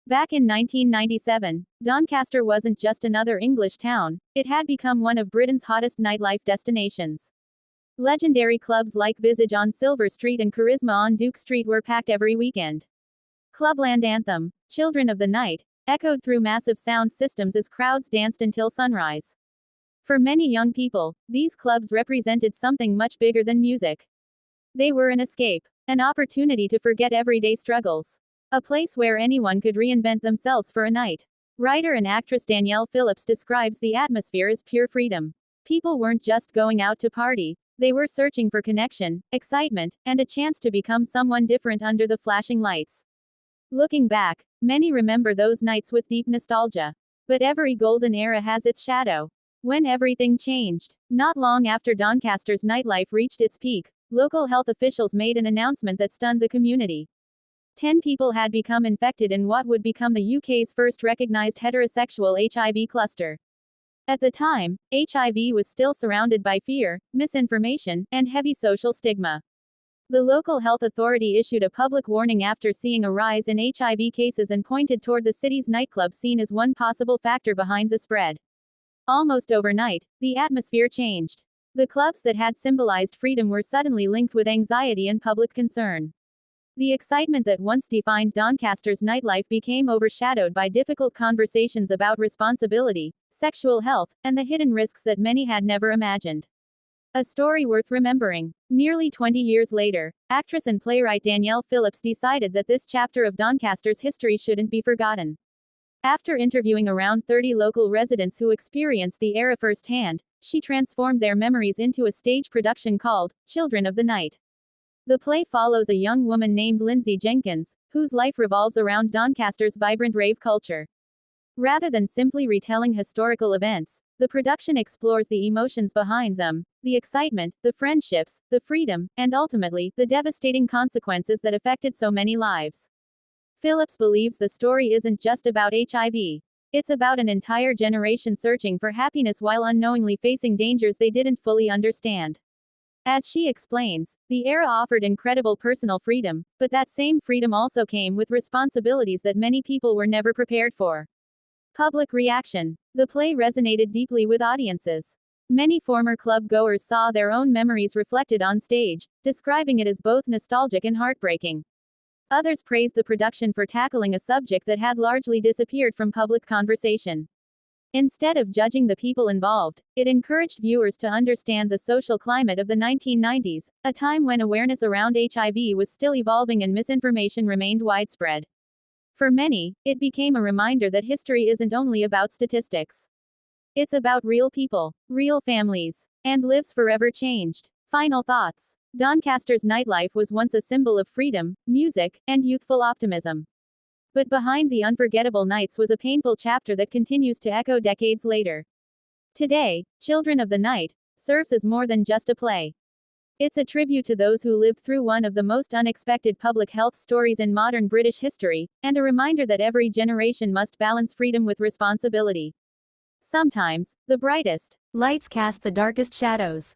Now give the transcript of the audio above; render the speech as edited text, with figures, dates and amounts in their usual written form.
Back in 1997, Doncaster wasn't just another English town, it had become one of Britain's hottest nightlife destinations. Legendary clubs like Visage on Silver Street and Charisma on Duke Street were packed every weekend. Clubland anthem, Children of the Night, echoed through massive sound systems as crowds danced until sunrise. For many young people, these clubs represented something much bigger than music. They were an escape, an opportunity to forget everyday struggles. A place where anyone could reinvent themselves for a night. Writer and actress Danielle Phillips describes the atmosphere as pure freedom. People weren't just going out to party, they were searching for connection, excitement, and a chance to become someone different under the flashing lights. Looking back, many remember those nights with deep nostalgia. But every golden era has its shadow. When everything changed, not long after Doncaster's nightlife reached its peak, local health officials made an announcement that stunned the community. 10 people had become infected in what would become the UK's first recognized heterosexual HIV cluster. At the time, HIV was still surrounded by fear, misinformation, and heavy social stigma. The local health authority issued a public warning after seeing a rise in HIV cases and pointed toward the city's nightclub scene as one possible factor behind the spread. Almost overnight, the atmosphere changed. The clubs that had symbolized freedom were suddenly linked with anxiety and public concern. The excitement that once defined Doncaster's nightlife became overshadowed by difficult conversations about responsibility, sexual health, and the hidden risks that many had never imagined. A story worth remembering. Nearly 20 years later, actress and playwright Danielle Phillips decided that this chapter of Doncaster's history shouldn't be forgotten. After interviewing around 30 local residents who experienced the era firsthand, she transformed their memories into a stage production called Children of the Night. The play follows a young woman named Lindsay Jenkins, whose life revolves around Doncaster's vibrant rave culture. Rather than simply retelling historical events, the production explores the emotions behind them, the excitement, the friendships, the freedom, and ultimately, the devastating consequences that affected so many lives. Phillips believes the story isn't just about HIV. It's about an entire generation searching for happiness while unknowingly facing dangers they didn't fully understand. As she explains, the era offered incredible personal freedom, but that same freedom also came with responsibilities that many people were never prepared for. Public reaction. The play resonated deeply with audiences. Many former club goers saw their own memories reflected on stage, describing it as both nostalgic and heartbreaking. Others praised the production for tackling a subject that had largely disappeared from public conversation. Instead of judging the people involved, it encouraged viewers to understand the social climate of the 1990s, a time when awareness around HIV was still evolving and misinformation remained widespread. For many, it became a reminder that history isn't only about statistics. It's about real people, real families, and lives forever changed. Final thoughts. Doncaster's nightlife was once a symbol of freedom, music, and youthful optimism. But behind the unforgettable nights was a painful chapter that continues to echo decades later. Today, Children of the Night serves as more than just a play. It's a tribute to those who lived through one of the most unexpected public health stories in modern British history, and a reminder that every generation must balance freedom with responsibility. Sometimes, the brightest lights cast the darkest shadows.